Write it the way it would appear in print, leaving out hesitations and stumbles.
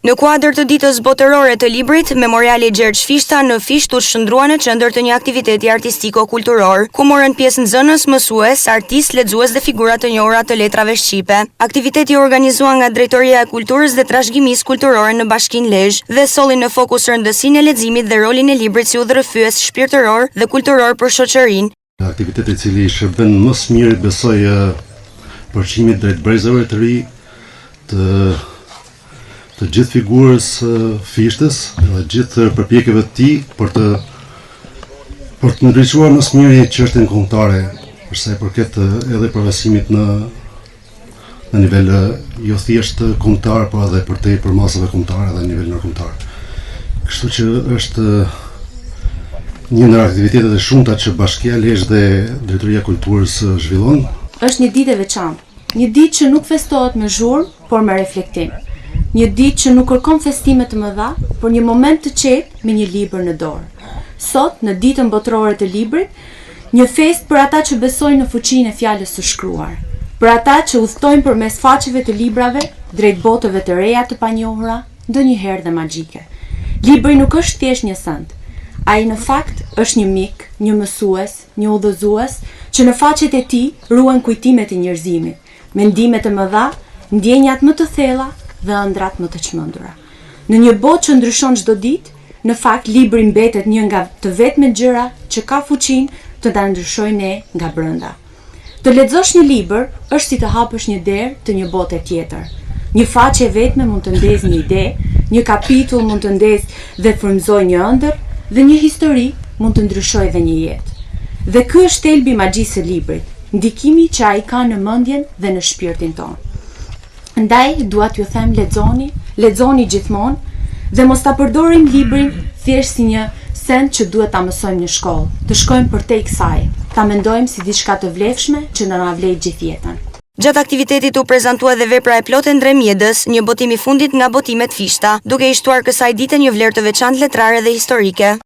Në kuadër të ditës botërore të librit, Memoriali Gjergj Fishta në Fisht u shndrua në qendër të një aktiviteti artistiko-kulturor, ku morën pjesë nxënës, mësues, artist, lexues dhe figura të njohura të letrave shqipe. Aktiviteti u organizua nga Drejtoria e Kulturës dhe Trashëgimisë Kulturore në Bashkinë Lezhë dhe solli në fokus rëndësinë e leximit dhe rolin e librit si udhërrëfyes shpirtëror dhe kulturor për shoqërinë. Aktiviteti i cili shërben më së miri besoj përqimit drejt brezave të ri të gjithë figurës Fishtës dhe gjithë përpjekjeve të tij për të ndriçuar më së miri çështjen kombëtare, për sa i përket edhe përvesimit në nivel jo thjesht kombëtar, por edhe për masave kombëtare dhe në nivel ndërkombëtar. Kështu që është një ndër aktivitetet e shumta që Bashkia Lezhë dhe Drejtoria e Kulturës zhvillon. Është një ditë e veçantë, një ditë që nuk festohet me zhurmë, por me reflektim. Një ditë që nuk kërkon festime të mëdha, por një moment të qetë me një libër në dorë. Sot, në ditën botërore të librit, një fest për ata që besojnë në fuqinë e fjalës së shkruar, për ata që udhtojnë përmes faqeve të librave drejt botëve të reja të panjohura, ndonjëherë dhe magjike. Libri nuk është thjesht një send. Ai në fakt është një mik, një mësues, një udhëzues që në faqet e tij ruhen kujtimet e njerëzimit, mendimet e mëdha, ndjenjat më të thella dhe ëndrat më të çmendura. Në një botë që ndryshon çdo ditë, në fakt libri mbetet një nga të vetmet gjëra që ka fuqinë të ta ndryshojë ne nga brenda. Të lexosh një libër është si të hapësh një derë të një bote tjetër. Një faqe e vetme mund të ndezë një ide, një kapitull mund të ndezë dhe frymëzojë një ëndër, dhe një histori mund të ndryshojë edhe një jetë. Dhe ky është thelbi i magjisë së librit, ndikimi që ai ka në mendjen dhe në shpirtin tonë. Ndaj, dua t'ju them lexoni gjithmonë dhe mos ta përdorim librin thjesht si një send që duhet ta mësojmë në shkollë, të shkojmë përtej kësaj, ta mendojmë si diçka të vlefshme që na vlej gjithë jetën. Gjatë aktivitetit u prezantua dhe vepra e plotë Ndre Mjedës, një botim i fundit nga botimet Fishta, duke i shtuar kësaj dite një vlerë të veçantë letrare dhe historike.